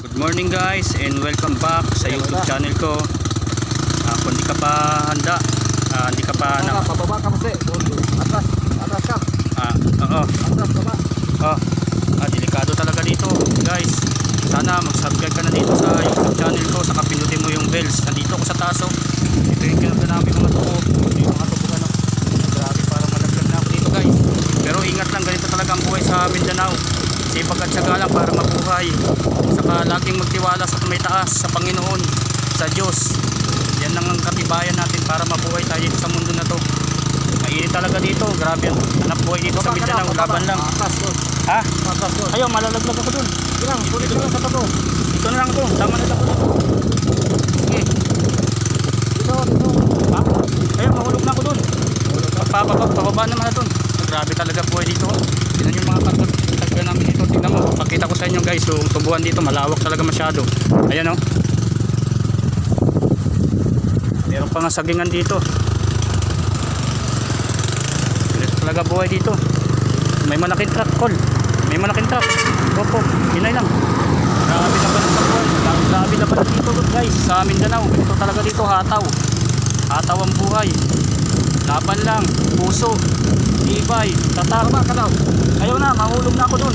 Good morning guys and welcome back sa YouTube channel ko. Kung di ka pa handa, hindi ka pa pababa ka kasi. Atras ka. Oo. Atras baba. Delikado talaga dito guys. Sana mag-subscribe ka na dito sa YouTube channel ko, saka pinutin mo yung bells. Nandito ako sa taso. Ito yung kinagda namin mga tuko. Yung mga tuko grabe, parang malaglag na ako dito guys. Pero ingat lang, ganito talaga ang buhay sa Mindanao. Sipag at syaga lang para mabuhay. Saka laging magtiwala sa may taas, sa Panginoon, sa Diyos. Yan lang ang katibayan natin para mabuhay tayo sa mundo na to. Mainit talaga dito, grabe ang hanap buhay dito sa Mindanao. Laban lang. Ha? Ayaw, malalaglag ako dun. Kunin ko lang sa tapo. Ito na lang ako, tama na ako dito. Sige. Dito. Ha? Ayaw, mahulog na ako dun. Pababa naman na dun. Grabe talaga buhay dito. Tignan yung mga karga namin dito. Tignan mo, pakita ko sa inyo guys. Yung tubuhan dito, malawak talaga masyado. Ayan o. Meron pa nga sagingan dito. Ganito talaga buhay dito. May malaking truck, Col. May malaking truck. Opo, hinay lang. Grabe na pala sa buhay. Grabe na pala dito guys sa Mindanao. Ito talaga dito, hataw. Hataw ang buhay. Laban lang, puso, ibay, tatak. Ayaw na, mahulog na ako dun.